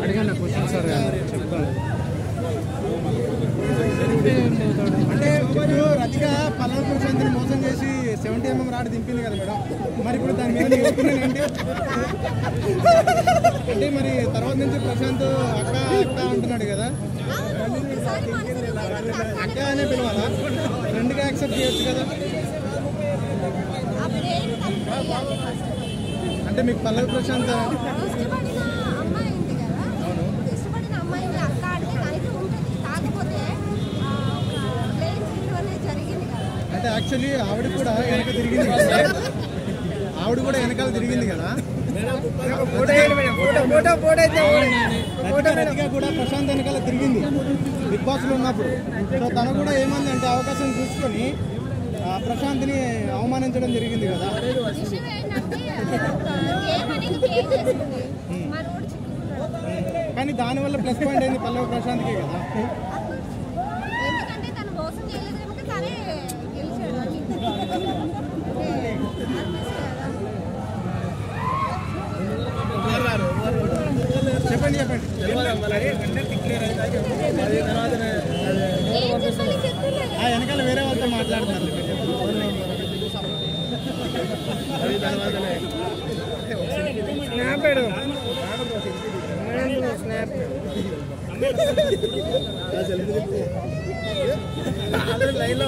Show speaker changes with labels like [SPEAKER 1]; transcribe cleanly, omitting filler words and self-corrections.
[SPEAKER 1] అడిగాను question sir చెప్తాను.
[SPEAKER 2] అంటే ఇప్పుడు రతిక పల్లవి ప్రశాంత్ని మోసం చేసి 70mm రాడ్ దింపింది కదా మేడం, మరి ఇప్పుడు దాని మీద నీ ఒపీనియన్ ఏంటి? అంటే మరి తర్వాత నుంచి ప్రశాంత్ అక్క అక్క అంటున్నాడు కదా, అక్క అనే పిలవాలా? ఫ్రెండ్గా యాక్సెప్ట్ చేయొచ్చు కదా. అంటే మీకు పల్లవి ప్రశాంత్ అంటే యాక్చువల్లీ ఆవిడ కూడా వెనక తిరిగింది కదా, ఆవిడ కూడా వెనకాల తిరిగింది కదా. రతిక కూడా ప్రశాంత్ వెనకాల తిరిగింది బిగ్ బాస్లో ఉన్నప్పుడు. సో తను కూడా ఏమంది అంటే అవకాశం చూసుకొని ప్రశాంత్ని అవమానించడం జరిగింది కదా. కానీ దానివల్ల ప్లస్ పాయింట్ అయింది పల్లవి ప్రశాంత్కే కదా. చెప్పండి చెప్పండి. వెనకాల వేరే వాళ్ళతో మాట్లాడుతున్నారు. లైన్లో